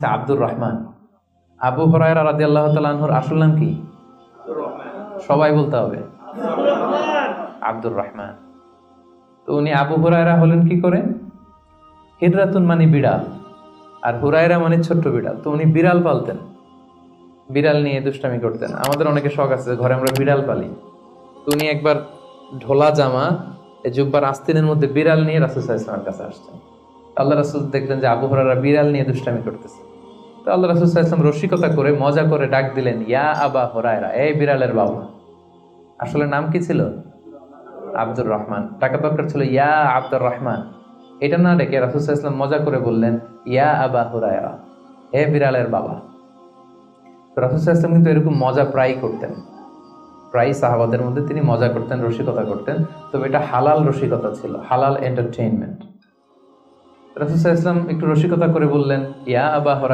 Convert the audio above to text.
আব্দুর রহমান। আবু হুরায়রা রাদিয়াল্লাহু তাআলা আনহুর আসল নাম কি? সবাই বলতে হবে আব্দুর রহমান। তো উনি আবু হুরায়রা হলেন কি করে? হিররাতুন মানে বিড়াল, আর হুরায়রা মানে ছোট্ট বিড়াল। তো উনি বিড়াল পালতেন, বিড়াল নিয়ে দুষ্টামি করতেন। আমাদের অনেকে শখ আছে, ঘরে আমরা বিড়াল পালি। তো উনি একবার ঢোলা জামা, জুব্বার আস্তিনের মধ্যে বিড়াল নিয়ে রাসূল সাল্লাল্লাহু আলাইহি ওয়াসাল্লামের কাছে আসছেন। আল্লাহ রাসূল দেখলেন যে আবু হুরায়রা বিড়াল নিয়ে দুষ্টামি করতেছে। তো আল্লাহ রাসূল সাল্লাল্লাহু আলাইহি ওয়াসাল্লাম রসিকতা করে মজা করে ডাক দিলেন, ইয়া আবা হুরায়রা, এই বিড়ালের বাবা। আসলে নাম কি ছিল? আব্দুর রহমান। টাকা দরকার ছিল ইয়া আব্দুর রহমান। এটা না ডেকে রাসূল সাল্লাল্লাহু আলাইহি ওয়াসাল্লাম মজা করে বললেন, ইয়া আবা হুরায়রা, হে বিড়ালের বাবা। তো রাসূল সাল্লাল্লাহু আলাইহি ওয়াসাল্লাম কিন্তু এরকম মজা প্রায় করতেন, প্রায় সাহাবাদের মধ্যে তিনি মজা করতেন, রসিকতা করতেন। তবে এটা হালাল রসিকতা ছিল, হালাল এন্টারটেইনমেন্ট। রাসূল সাল্লাল্লাহু আলাইহি ওয়াসাল্লাম একটু রসিকতা করে বললেন, ইয়া আবা হুরায়রা।